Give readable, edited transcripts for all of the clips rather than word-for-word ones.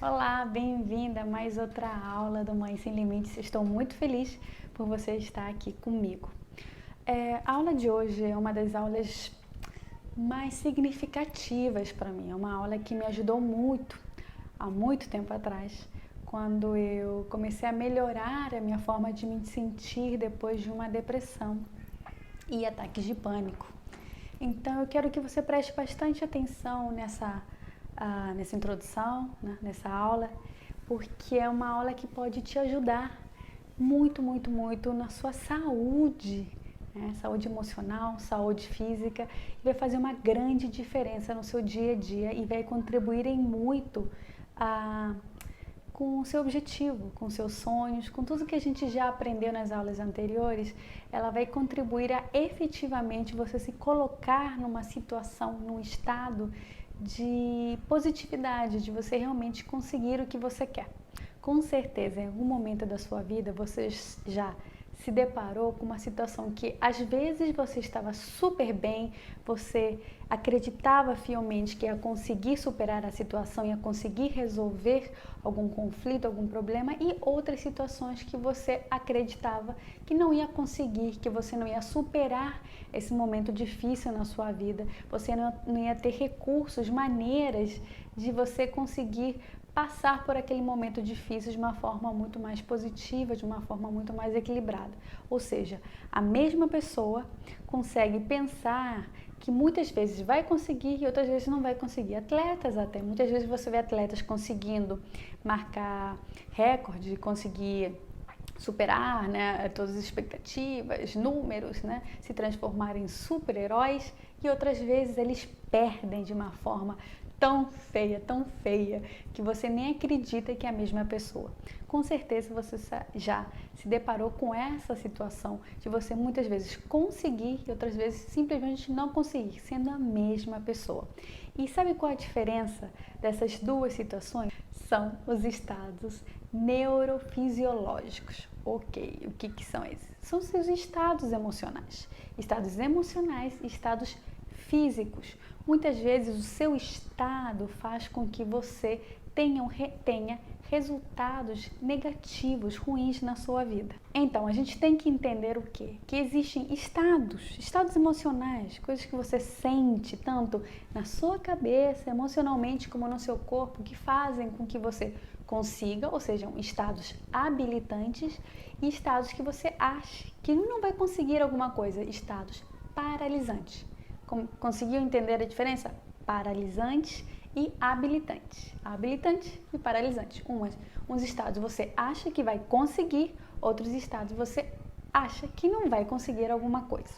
Olá, bem-vinda a mais outra aula do Mãe Sem Limites. Estou muito feliz por você estar aqui comigo. A aula de hoje é uma das aulas mais significativas para mim. É uma aula que me ajudou muito, há muito tempo atrás, quando eu comecei a melhorar a minha forma de me sentir depois de uma depressão e ataques de pânico. Então eu quero que você preste bastante atenção nessa introdução, né, nessa aula, porque é uma aula que pode te ajudar muito, muito, muito na sua saúde, né, saúde emocional, saúde física, e vai fazer uma grande diferença no seu dia a dia e vai contribuir em muito com o seu objetivo, com seus sonhos, com tudo que a gente já aprendeu nas aulas anteriores. Ela vai contribuir a efetivamente você se colocar numa situação, num estado de positividade, de você realmente conseguir o que você quer. Com certeza, em algum momento da sua vida, você já se deparou com uma situação que às vezes você estava super bem, você acreditava fielmente que ia conseguir superar a situação, ia conseguir resolver algum conflito, algum problema, e outras situações que você acreditava que não ia conseguir, que você não ia superar esse momento difícil na sua vida, você não ia ter recursos, maneiras de você conseguir passar por aquele momento difícil de uma forma muito mais positiva, de uma forma muito mais equilibrada. Ou seja, a mesma pessoa consegue pensar que muitas vezes vai conseguir e outras vezes não vai conseguir. Atletas até, muitas vezes você vê atletas conseguindo marcar recorde, conseguir superar, né, todas as expectativas, números, né, se transformar em super-heróis, e outras vezes eles perdem de uma forma tão feia, que você nem acredita que é a mesma pessoa. Com certeza você já se deparou com essa situação de você muitas vezes conseguir e outras vezes simplesmente não conseguir, sendo a mesma pessoa. E sabe qual a diferença dessas duas situações? São os estados neurofisiológicos. Ok, o que são esses? São seus estados emocionais. Estados emocionais e estados físicos. Muitas vezes o seu estado faz com que você tenha resultados negativos, ruins na sua vida. Então, a gente tem que entender o quê? Que existem estados emocionais, coisas que você sente tanto na sua cabeça, emocionalmente, como no seu corpo, que fazem com que você consiga, ou sejam, estados habilitantes, e estados que você acha que não vai conseguir alguma coisa, estados paralisantes. Conseguiu entender a diferença? Paralisantes e habilitantes. Habilitante e paralisante. Uns estados você acha que vai conseguir, outros estados você acha que não vai conseguir alguma coisa.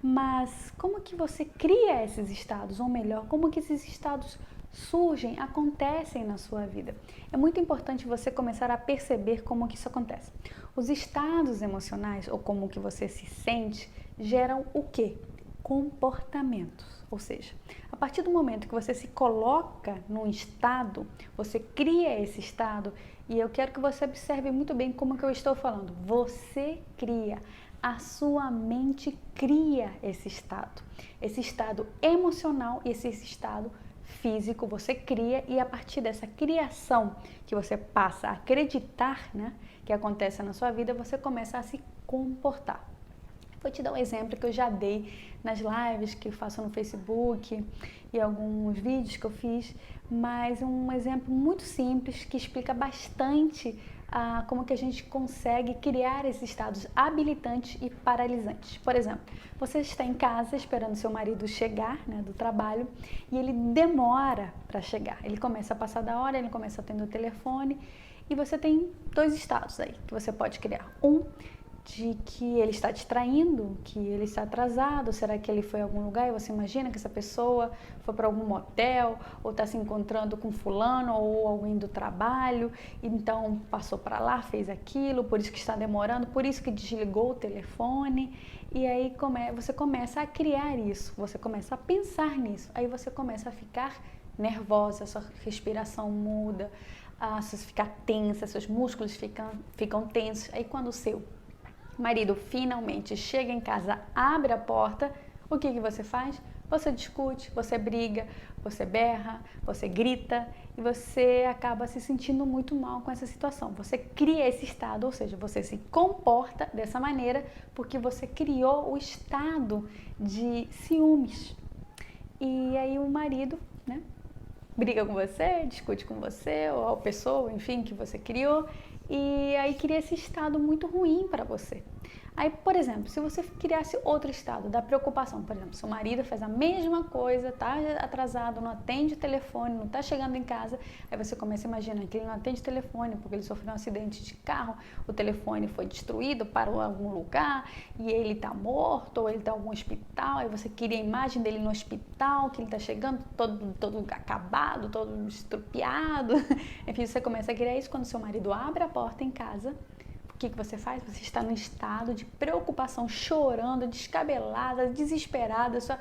Mas como que você cria esses estados? Ou melhor, como que esses estados surgem, acontecem na sua vida? É muito importante você começar a perceber como que isso acontece. Os estados emocionais, ou como que você se sente, geram o quê? Comportamentos. Ou seja, a partir do momento que você se coloca num estado, você cria esse estado, e eu quero que você observe muito bem como que eu estou falando. Você cria, a sua mente cria esse estado emocional e esse estado físico você cria, e a partir dessa criação que você passa a acreditar, né, que acontece na sua vida, você começa a se comportar. Vou te dar um exemplo que eu já dei nas lives que eu faço no Facebook e alguns vídeos que eu fiz, mas um exemplo muito simples que explica bastante como que a gente consegue criar esses estados habilitantes e paralisantes. Por exemplo, você está em casa esperando seu marido chegar, né, do trabalho, e ele demora para chegar. Ele começa a passar da hora, ele começa a atender o telefone, e você tem dois estados aí que você pode criar. De que ele está distraindo, que ele está atrasado, será que ele foi a algum lugar e você imagina que essa pessoa foi para algum motel ou está se encontrando com fulano ou alguém do trabalho, então passou para lá, fez aquilo, por isso que está demorando, por isso que desligou o telefone, e aí você começa a criar isso, você começa a pensar nisso, aí você começa a ficar nervosa, a sua respiração muda, você fica tensa, seus músculos ficam tensos, aí quando o seu marido finalmente chega em casa, abre a porta, o que você faz? Você discute, você briga, você berra, você grita e você acaba se sentindo muito mal com essa situação. Você cria esse estado, ou seja, você se comporta dessa maneira porque você criou o estado de ciúmes. E aí o marido, né, briga com você, discute com você, ou a pessoa, enfim, que você criou, e aí cria esse estado muito ruim para você. Aí, por exemplo, se você criasse outro estado da preocupação, por exemplo, seu marido faz a mesma coisa, tá atrasado, não atende o telefone, não tá chegando em casa, aí você começa a imaginar que ele não atende o telefone porque ele sofreu um acidente de carro, o telefone foi destruído, parou em algum lugar e ele tá morto ou ele tá em algum hospital, aí você cria a imagem dele no hospital, que ele tá chegando todo acabado, todo estrupiado, enfim, você começa a criar isso quando seu marido abre a porta em casa. O que você faz? Você está num estado de preocupação, chorando, descabelada, desesperada, sua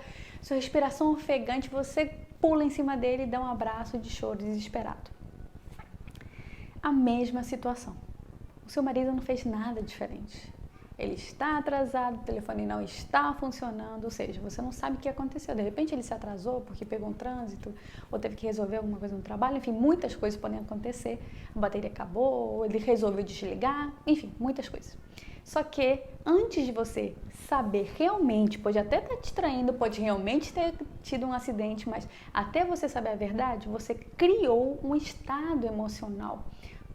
respiração ofegante, você pula em cima dele e dá um abraço de choro desesperado. A mesma situação. O seu marido não fez nada diferente. Ele está atrasado, o telefone não está funcionando, ou seja, você não sabe o que aconteceu. De repente ele se atrasou porque pegou um trânsito, ou teve que resolver alguma coisa no trabalho, enfim, muitas coisas podem acontecer. A bateria acabou, ou ele resolveu desligar, enfim, muitas coisas. Só que antes de você saber realmente, pode até estar te traindo, pode realmente ter tido um acidente, mas até você saber a verdade, você criou um estado emocional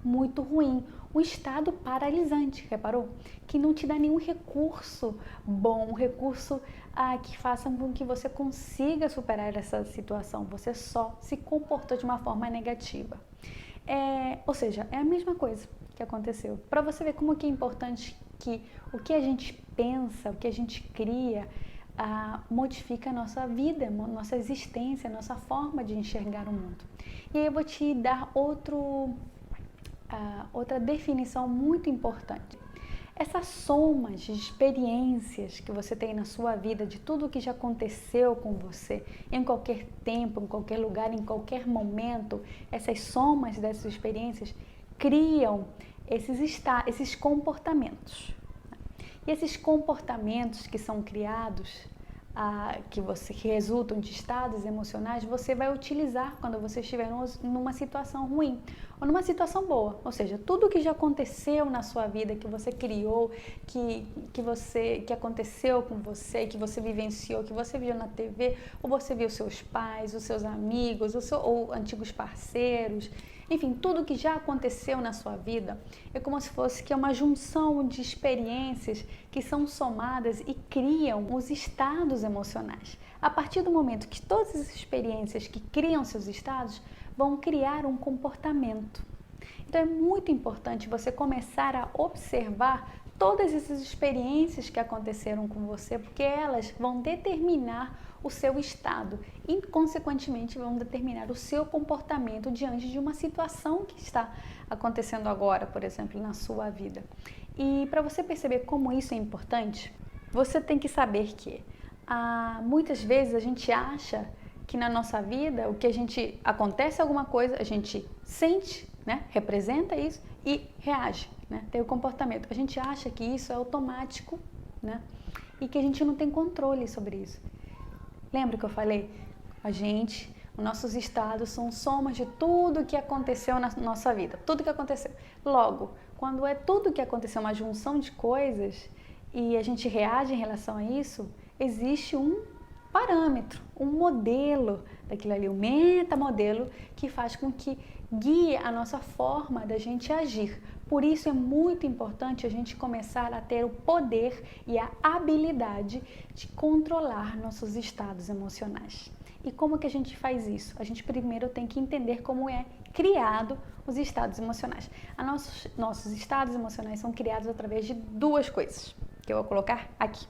muito ruim, um estado paralisante, reparou? Que não te dá nenhum recurso bom, um recurso que faça com que você consiga superar essa situação, você só se comportou de uma forma negativa. Ou seja, é a mesma coisa que aconteceu. Para você ver como que é importante que o que a gente pensa, o que a gente cria, modifica a nossa vida, nossa existência, nossa forma de enxergar o mundo. E aí eu vou te dar outra definição muito importante. Essas somas de experiências que você tem na sua vida, de tudo que já aconteceu com você, em qualquer tempo, em qualquer lugar, em qualquer momento, essas somas dessas experiências criam esses comportamentos. E esses comportamentos que são criados, que resultam de estados emocionais, você vai utilizar quando você estiver numa situação ruim ou numa situação boa. Ou seja, tudo que já aconteceu na sua vida, que você criou, que aconteceu com você, que você vivenciou, que você viu na TV, ou você viu seus pais, os seus amigos, ou antigos parceiros, enfim, tudo que já aconteceu na sua vida é como se fosse que é uma junção de experiências que são somadas e criam os estados emocionais. A partir do momento que todas as experiências que criam seus estados vão criar um comportamento. Então é muito importante você começar a observar todas essas experiências que aconteceram com você, porque elas vão determinar o seu estado e, consequentemente, vão determinar o seu comportamento diante de uma situação que está acontecendo agora, por exemplo, na sua vida. E para você perceber como isso é importante, você tem que saber que muitas vezes a gente acha que na nossa vida acontece alguma coisa, a gente sente, né, representa isso e reage, né, tem o comportamento. A gente acha que isso é automático, né, e que a gente não tem controle sobre isso. Lembra que eu falei? Os nossos estados são somas de tudo que aconteceu na nossa vida, tudo que aconteceu. Logo, quando é tudo que aconteceu, uma junção de coisas, e a gente reage em relação a isso, existe um parâmetro, um modelo daquilo ali, um metamodelo que faz com que guie a nossa forma da gente agir. Por isso é muito importante a gente começar a ter o poder e a habilidade de controlar nossos estados emocionais. E como que a gente faz isso? A gente primeiro tem que entender como é criado os estados emocionais. Nossos estados emocionais são criados através de duas coisas, que eu vou colocar aqui.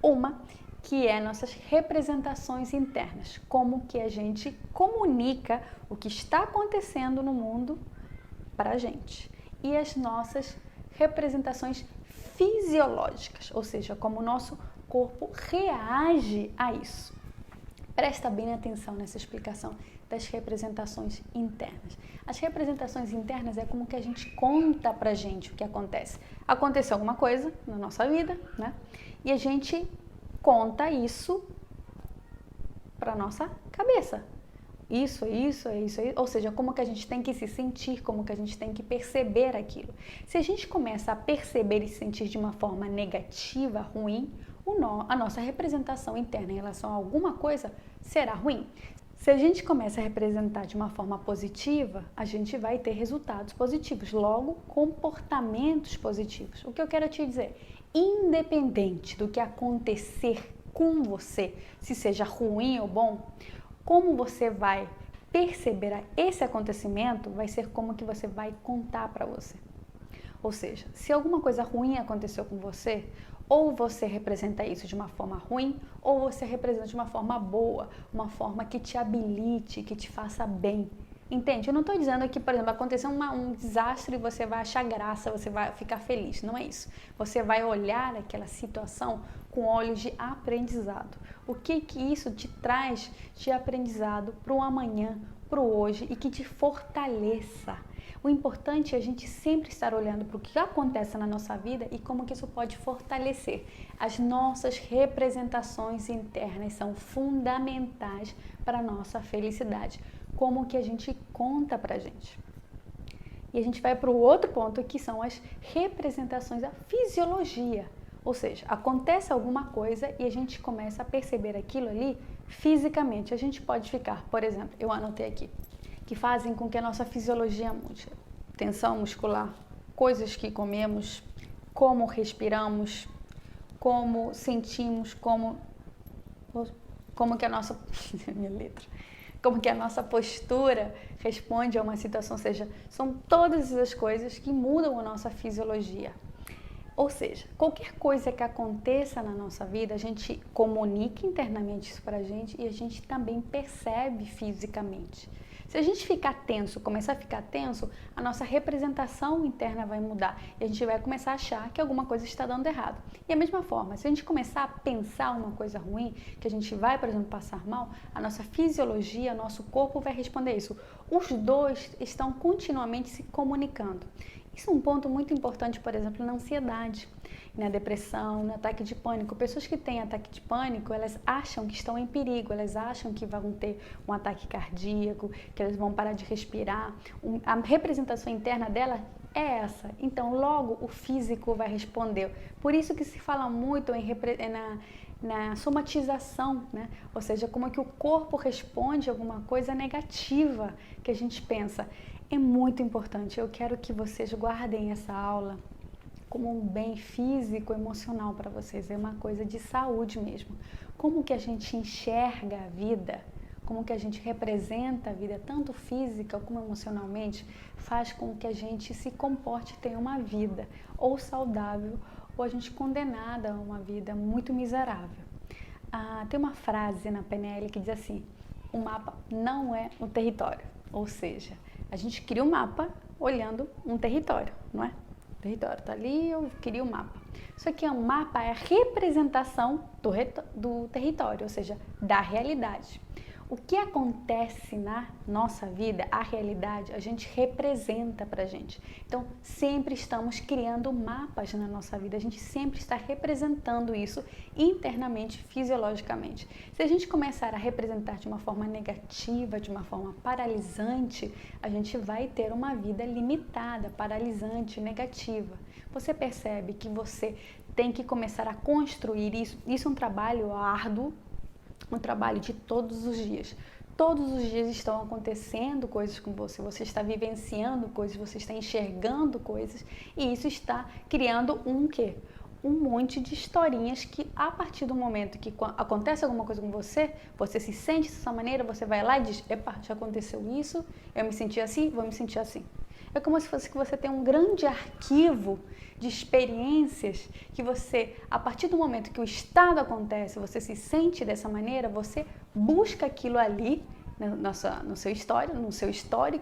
Uma, que é nossas representações internas, como que a gente comunica o que está acontecendo no mundo para a gente. E as nossas representações fisiológicas, ou seja, como o nosso corpo reage a isso. Presta bem atenção nessa explicação das representações internas. As representações internas é como que a gente conta pra gente o que acontece. Aconteceu alguma coisa na nossa vida, né? E a gente conta isso para nossa cabeça. Isso, ou seja, como que a gente tem que se sentir, como que a gente tem que perceber aquilo. Se a gente começa a perceber e sentir de uma forma negativa, ruim, a nossa representação interna em relação a alguma coisa será ruim. Se a gente começa a representar de uma forma positiva, a gente vai ter resultados positivos, logo, comportamentos positivos. O que eu quero te dizer, independente do que acontecer com você, se seja ruim ou bom, como você vai perceber esse acontecimento vai ser como que você vai contar para você. Ou seja, se alguma coisa ruim aconteceu com você, ou você representa isso de uma forma ruim, ou você representa de uma forma boa, uma forma que te habilite, que te faça bem. Entende? Eu não estou dizendo que, por exemplo, aconteceu um desastre e você vai achar graça, você vai ficar feliz. Não é isso. Você vai olhar aquela situação com olhos de aprendizado. O que isso te traz de aprendizado para o amanhã, para o hoje e que te fortaleça. O importante é a gente sempre estar olhando para o que acontece na nossa vida e como que isso pode fortalecer. As nossas representações internas são fundamentais para a nossa felicidade. Como que a gente conta pra gente. E a gente vai para o outro ponto, que são as representações, a fisiologia. Ou seja, acontece alguma coisa e a gente começa a perceber aquilo ali fisicamente. A gente pode ficar, por exemplo, eu anotei aqui, que fazem com que a nossa fisiologia mude. Tensão muscular, coisas que comemos, como respiramos, como sentimos, como que a nossa... minha letra... como que a nossa postura responde a uma situação, ou seja, são todas as coisas que mudam a nossa fisiologia. Ou seja, qualquer coisa que aconteça na nossa vida, a gente comunica internamente isso pra gente e a gente também percebe fisicamente. Se a gente ficar tenso, começar a ficar tenso, a nossa representação interna vai mudar e a gente vai começar a achar que alguma coisa está dando errado. E a mesma forma, se a gente começar a pensar uma coisa ruim, que a gente vai, por exemplo, passar mal, a nossa fisiologia, nosso corpo vai responder isso. Os dois estão continuamente se comunicando. Isso é um ponto muito importante, por exemplo, na ansiedade, na depressão, no ataque de pânico. Pessoas que têm ataque de pânico, elas acham que estão em perigo, elas acham que vão ter um ataque cardíaco, que elas vão parar de respirar. A representação interna dela é essa. Então, logo, o físico vai responder. Por isso que se fala muito na somatização, né? Ou seja, como é que o corpo responde a alguma coisa negativa que a gente pensa. É muito importante, eu quero que vocês guardem essa aula como um bem físico, emocional para vocês, é uma coisa de saúde mesmo. Como que a gente enxerga a vida, como que a gente representa a vida, tanto física como emocionalmente, faz com que a gente se comporte e tenha uma vida ou saudável, ou a gente condenada a uma vida muito miserável. Tem uma frase na PNL que diz assim, o mapa não é um território, ou seja, a gente cria um mapa olhando um território, não é? O território está ali, eu crio um mapa. Só que um mapa é a representação do território, ou seja, da realidade. O que acontece na nossa vida, a realidade, a gente representa pra gente. Então, sempre estamos criando mapas na nossa vida, a gente sempre está representando isso internamente, fisiologicamente. Se a gente começar a representar de uma forma negativa, de uma forma paralisante, a gente vai ter uma vida limitada, paralisante, negativa. Você percebe que você tem que começar a construir isso. Isso é um trabalho árduo, um trabalho de todos os dias. Todos os dias estão acontecendo coisas com você, você está vivenciando coisas, você está enxergando coisas e isso está criando um quê? Um monte de historinhas que a partir do momento que acontece alguma coisa com você, você se sente dessa maneira, você vai lá e diz, epa, já aconteceu isso, eu me senti assim, vou me sentir assim. É como se fosse que você tem um grande arquivo de experiências que você, a partir do momento que o estado acontece, você se sente dessa maneira, você busca aquilo ali no seu histórico,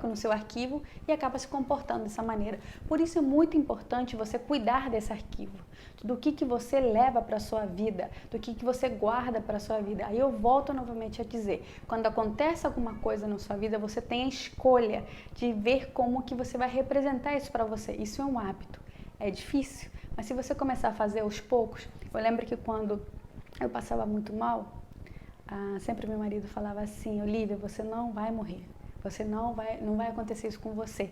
no seu arquivo e acaba se comportando dessa maneira. Por isso é muito importante você cuidar desse arquivo, do que você leva para a sua vida, do que você guarda para a sua vida. Aí eu volto novamente a dizer, quando acontece alguma coisa na sua vida, você tem a escolha de ver como que você vai representar isso para você. Isso é um hábito, é difícil, mas se você começar a fazer aos poucos, eu lembro que quando eu passava muito mal, Sempre meu marido falava assim: Olivia, você não vai morrer, não vai acontecer isso com você.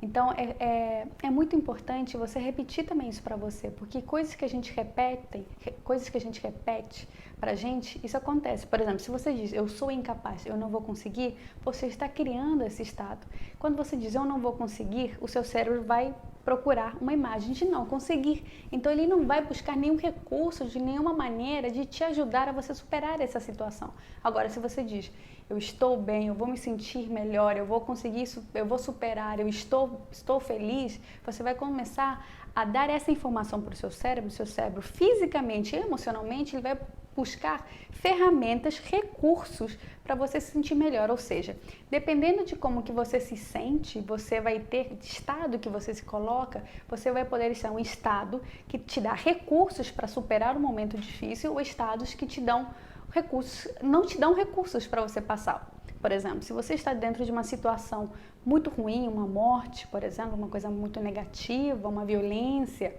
Então é muito importante você repetir também isso para você, porque coisas que a gente repete pra gente, isso acontece. Por exemplo, se você diz eu sou incapaz, eu não vou conseguir, você está criando esse estado. Quando você diz eu não vou conseguir, o seu cérebro vai procurar uma imagem de não conseguir. Então ele não vai buscar nenhum recurso, de nenhuma maneira de te ajudar a você superar essa situação. Agora, se você diz eu estou bem, eu vou me sentir melhor, eu vou conseguir isso, eu vou superar, eu estou feliz, você vai começar a dar essa informação para o seu cérebro fisicamente e emocionalmente, ele vai buscar ferramentas, recursos para você se sentir melhor, ou seja, dependendo de como que você se sente, você vai ter estado que você se coloca, você vai poder estar em um estado que te dá recursos para superar um momento difícil ou estados que te dão recursos, não te dão recursos para você passar. Por exemplo, se você está dentro de uma situação muito ruim, uma morte, por exemplo, uma coisa muito negativa, uma violência,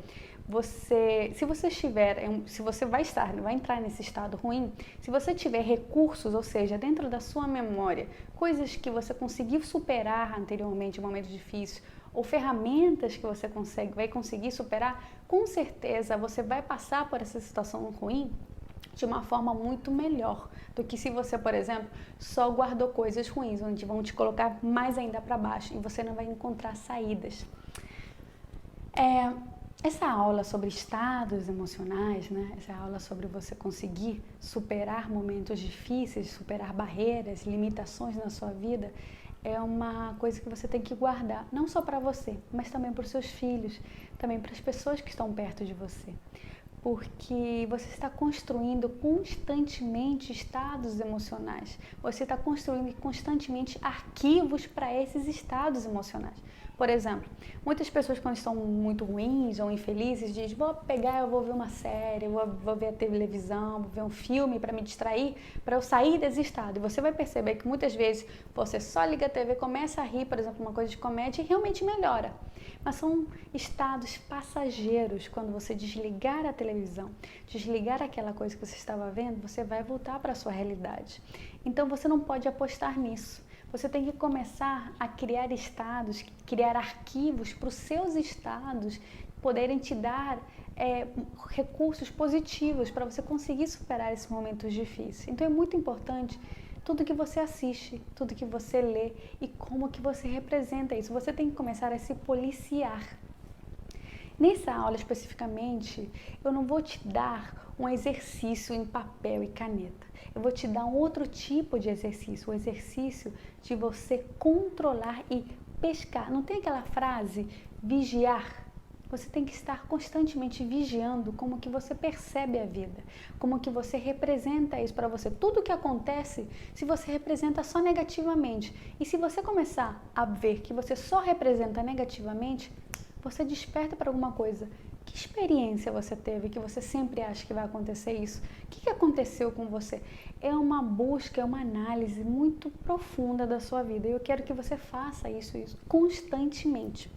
se você vai entrar nesse estado ruim, se você tiver recursos, ou seja, dentro da sua memória, coisas que você conseguiu superar anteriormente, um momento difícil, ou ferramentas que você vai conseguir superar, com certeza você vai passar por essa situação ruim de uma forma muito melhor do que se você, por exemplo, só guardou coisas ruins, onde vão te colocar mais ainda para baixo e você não vai encontrar saídas. Essa aula sobre estados emocionais, né? Essa aula sobre você conseguir superar momentos difíceis, superar barreiras, limitações na sua vida, é uma coisa que você tem que guardar, não só para você, mas também para os seus filhos, também para as pessoas que estão perto de você. Porque você está construindo constantemente estados emocionais, você está construindo constantemente arquivos para esses estados emocionais. Por exemplo, muitas pessoas quando estão muito ruins ou infelizes dizem, eu vou ver uma série, vou ver a televisão, vou ver um filme para me distrair, para eu sair desse estado. E você vai perceber que muitas vezes você só liga a TV, começa a rir, por exemplo, uma coisa de comédia e realmente melhora. Mas são estados passageiros. Quando você desligar a televisão, desligar aquela coisa que você estava vendo, você vai voltar para a sua realidade. Então você não pode apostar nisso. Você tem que começar a criar estados, criar arquivos para os seus estados poderem te dar recursos positivos para você conseguir superar esses momentos difíceis. Então é muito importante tudo que você assiste, tudo que você lê e como que você representa isso. Você tem que começar a se policiar. Nessa aula especificamente, eu não vou te dar um exercício em papel e caneta. Eu vou te dar um outro tipo de exercício, o exercício de você controlar e pescar. Não tem aquela frase, vigiar? Você tem que estar constantemente vigiando como que você percebe a vida, como que você representa isso para você. Tudo que acontece, se você representa só negativamente, e se você começar a ver que você só representa negativamente, você desperta para alguma coisa. Que experiência você teve que você sempre acha que vai acontecer isso? O que aconteceu com você? É uma busca, é uma análise muito profunda da sua vida. E eu quero que você faça isso constantemente.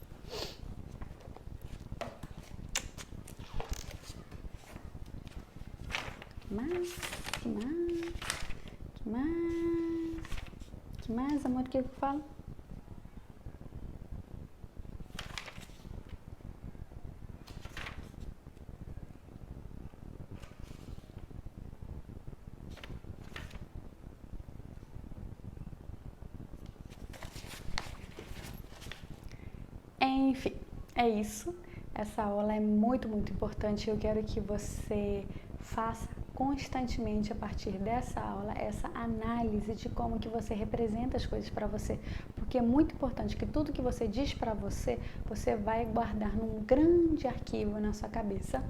Que mais, amor, que eu falo? Enfim, é isso. Essa aula é muito, muito importante. Eu quero que você faça constantemente a partir dessa aula, essa análise de como que você representa as coisas para você. Porque é muito importante que tudo que você diz para você, você vai guardar num grande arquivo na sua cabeça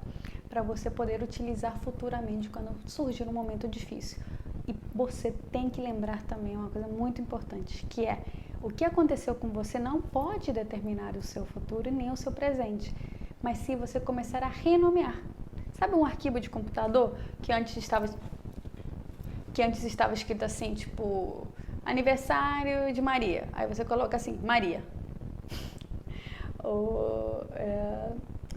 para você poder utilizar futuramente quando surgir um momento difícil. E você tem que lembrar também uma coisa muito importante, que é o que aconteceu com você não pode determinar o seu futuro e nem o seu presente, mas se você começar a renomear. Sabe um arquivo de computador que antes estava escrito assim, tipo, aniversário de Maria. Aí você coloca assim, Maria. Ou,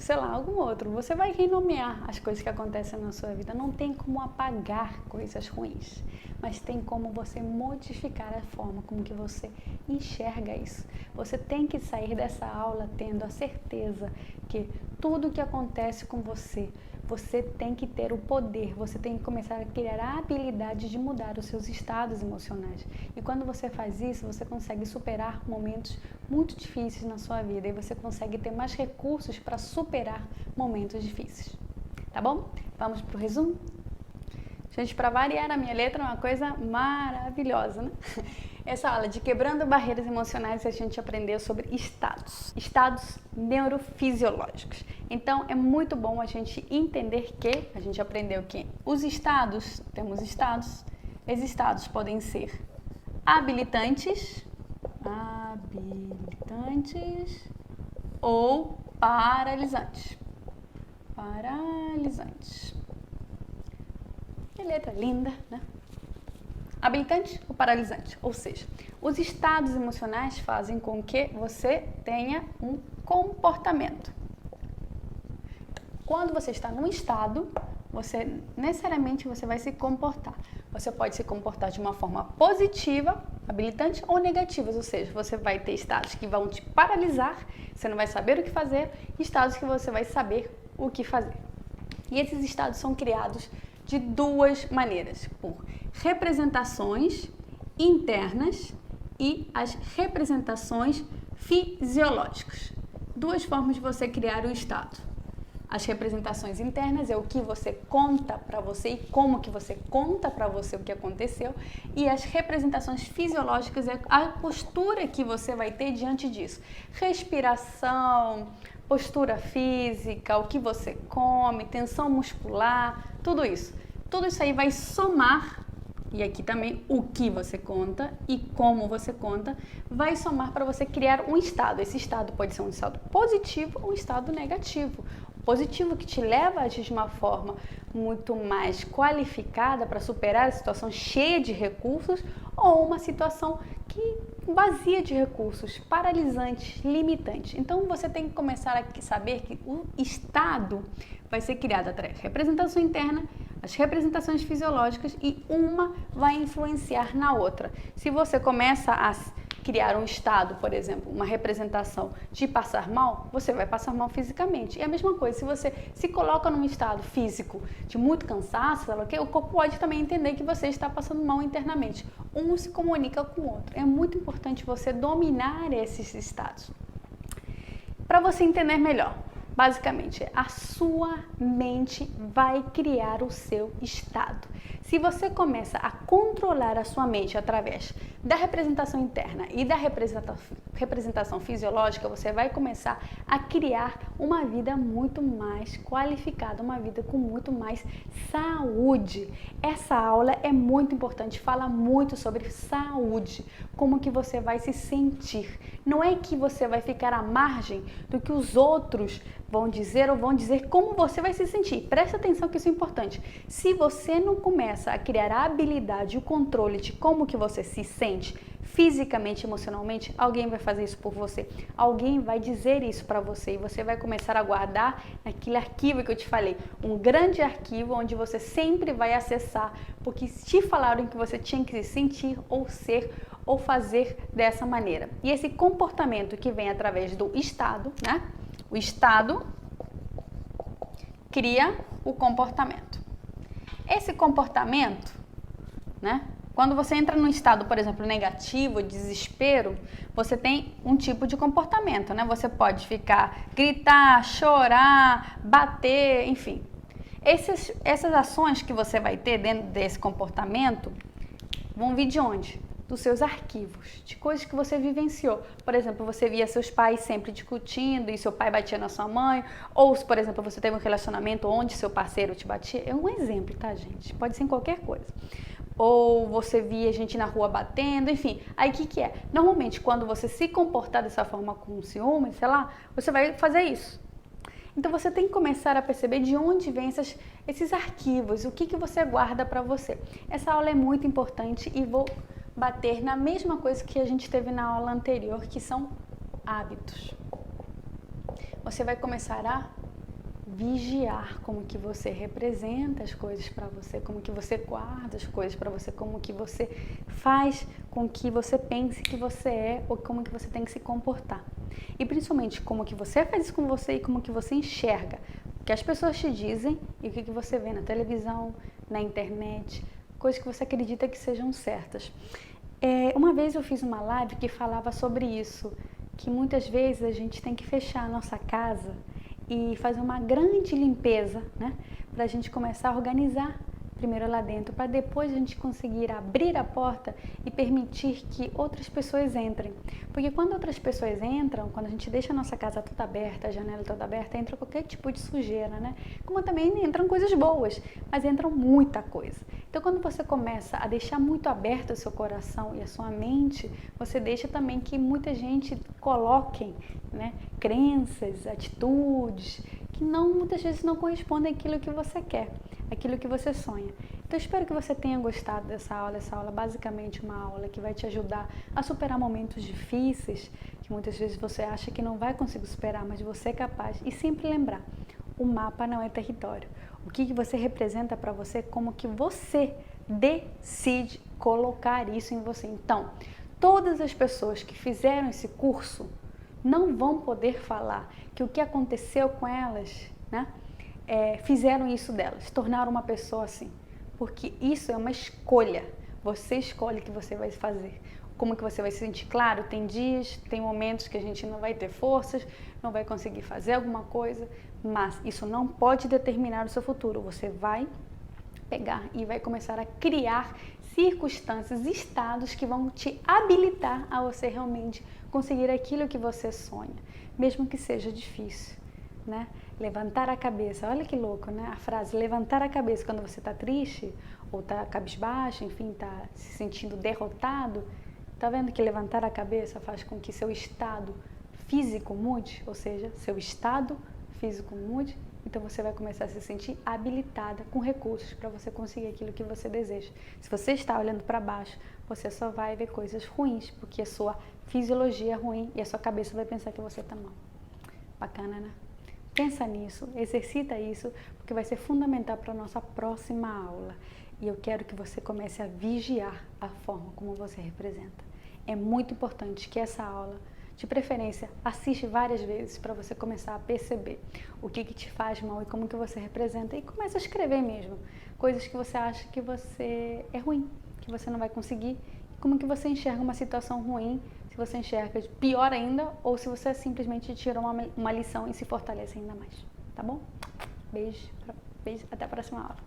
sei lá, algum outro. Você vai renomear as coisas que acontecem na sua vida. Não tem como apagar coisas ruins, mas tem como você modificar a forma como que você enxerga isso. Você tem que sair dessa aula tendo a certeza que tudo que acontece com você, você tem que ter o poder, você tem que começar a criar a habilidade de mudar os seus estados emocionais. E quando você faz isso, você consegue superar momentos muito difíceis na sua vida e você consegue ter mais recursos para superar momentos difíceis. Tá bom? Vamos para o resumo? Gente, para variar, a minha letra é uma coisa maravilhosa, né? Essa aula de quebrando barreiras emocionais, a gente aprendeu sobre estados neurofisiológicos. Então, é muito bom a gente entender que a gente aprendeu que os estados, temos estados, esses estados podem ser habilitantes ou paralisantes. Que letra linda, né? Habilitante ou paralisante, ou seja, os estados emocionais fazem com que você tenha um comportamento. Quando você está num estado, necessariamente você vai se comportar. Você pode se comportar de uma forma positiva, habilitante ou negativa, ou seja, você vai ter estados que vão te paralisar, você não vai saber o que fazer, e estados que você vai saber o que fazer. E esses estados são criados de duas maneiras, por representações internas e as representações fisiológicas. Duas formas de você criar o estado. As representações internas é o que você conta para você e como que você conta para você o que aconteceu, e as representações fisiológicas é a postura que você vai ter diante disso. Respiração, postura física, o que você come, tensão muscular, tudo isso. Tudo isso aí vai somar, e aqui também o que você conta e como você conta, vai somar para você criar um estado. Esse estado pode ser um estado positivo ou um estado negativo. O positivo que te leva a agir de uma forma muito mais qualificada para superar a situação cheia de recursos, ou uma situação que vazia de recursos, paralisante, limitante. Então você tem que começar a saber que o estado vai ser criado através da representação interna, as representações fisiológicas, e uma vai influenciar na outra. Se você começa a criar um estado, por exemplo, uma representação de passar mal, você vai passar mal fisicamente. E a mesma coisa, se você se coloca num estado físico de muito cansaço, o corpo pode também entender que você está passando mal internamente. Um se comunica com o outro. É muito importante você dominar esses estados. Para você entender melhor, basicamente, a sua mente vai criar o seu estado. Se você começa a controlar a sua mente através da representação interna e da representação fisiológica, você vai começar a criar uma vida muito mais qualificada, uma vida com muito mais saúde. Essa aula é muito importante, fala muito sobre saúde, como que você vai se sentir. Não é que você vai ficar à margem do que os outros vão dizer ou vão dizer como você vai se sentir. Presta atenção que isso é importante. Se você não começa a criar a habilidade e o controle de como que você se sente fisicamente, emocionalmente, alguém vai fazer isso por você. Alguém vai dizer isso para você e você vai começar a guardar aquele arquivo que eu te falei. Um grande arquivo onde você sempre vai acessar, porque te falaram que você tinha que se sentir ou ser ou fazer dessa maneira. E esse comportamento que vem através do estado, né? O estado cria o comportamento. Esse comportamento, né? Quando você entra num estado, por exemplo, negativo, desespero, você tem um tipo de comportamento, né? Você pode gritar, chorar, bater, enfim. Essas ações que você vai ter dentro desse comportamento vão vir de onde? Dos seus arquivos, de coisas que você vivenciou. Por exemplo, você via seus pais sempre discutindo e seu pai batia na sua mãe, ou se, por exemplo, você teve um relacionamento onde seu parceiro te batia. É um exemplo, tá, gente? Pode ser em qualquer coisa. Ou você via gente na rua batendo, enfim. Aí o que é? Normalmente, quando você se comportar dessa forma com ciúme, sei lá, você vai fazer isso. Então você tem que começar a perceber de onde vêm esses arquivos, o que você guarda para você. Essa aula é muito importante e vou bater na mesma coisa que a gente teve na aula anterior, que são hábitos. Você vai começar a vigiar como que você representa as coisas para você, como que você guarda as coisas para você, como que você faz com que você pense que você é ou como que você tem que se comportar. E principalmente como que você faz isso com você e como que você enxerga o que as pessoas te dizem e o que você vê na televisão, na internet, coisas que você acredita que sejam certas. Uma vez eu fiz uma live que falava sobre isso, que muitas vezes a gente tem que fechar a nossa casa e fazer uma grande limpeza, né? Para a gente começar a organizar primeiro lá dentro, para depois a gente conseguir abrir a porta e permitir que outras pessoas entrem. Porque quando outras pessoas entram, quando a gente deixa a nossa casa toda aberta, a janela toda aberta, entra qualquer tipo de sujeira, né? Como também entram coisas boas, mas entram muita coisa. Então, quando você começa a deixar muito aberto o seu coração e a sua mente, você deixa também que muita gente coloquem, né, crenças, atitudes, que muitas vezes não correspondem àquilo que você quer, àquilo que você sonha. Então, espero que você tenha gostado dessa aula. Essa aula é basicamente uma aula que vai te ajudar a superar momentos difíceis, que muitas vezes você acha que não vai conseguir superar, mas você é capaz. E sempre lembrar, o mapa não é território. O que você representa para você, como que você decide colocar isso em você. Então, todas as pessoas que fizeram esse curso não vão poder falar que o que aconteceu com elas, né, fizeram isso delas, tornaram uma pessoa assim. Porque isso é uma escolha. Você escolhe o que você vai fazer. Como que você vai se sentir? Claro, tem dias, tem momentos que a gente não vai ter forças, não vai conseguir fazer alguma coisa, mas isso não pode determinar o seu futuro. Você vai pegar e vai começar a criar circunstâncias, estados que vão te habilitar a você realmente conseguir aquilo que você sonha, mesmo que seja difícil, né? Levantar a cabeça, olha que louco, né? A frase levantar a cabeça quando você está triste ou está cabisbaixo, enfim, está se sentindo derrotado. Tá vendo que levantar a cabeça faz com que seu estado físico mude, ou seja, seu estado físico mude? Então você vai começar a se sentir habilitada com recursos para você conseguir aquilo que você deseja. Se você está olhando para baixo, você só vai ver coisas ruins, porque a sua fisiologia é ruim e a sua cabeça vai pensar que você está mal. Bacana, né? Pensa nisso, exercita isso, porque vai ser fundamental para a nossa próxima aula. E eu quero que você comece a vigiar a forma como você representa. É muito importante que essa aula, de preferência, assiste várias vezes para você começar a perceber o que te faz mal e como que você representa. E comece a escrever mesmo, coisas que você acha que você é ruim, que você não vai conseguir. Como que você enxerga uma situação ruim, se você enxerga pior ainda, ou se você simplesmente tira uma lição e se fortalece ainda mais. Tá bom? Beijo, até a próxima aula.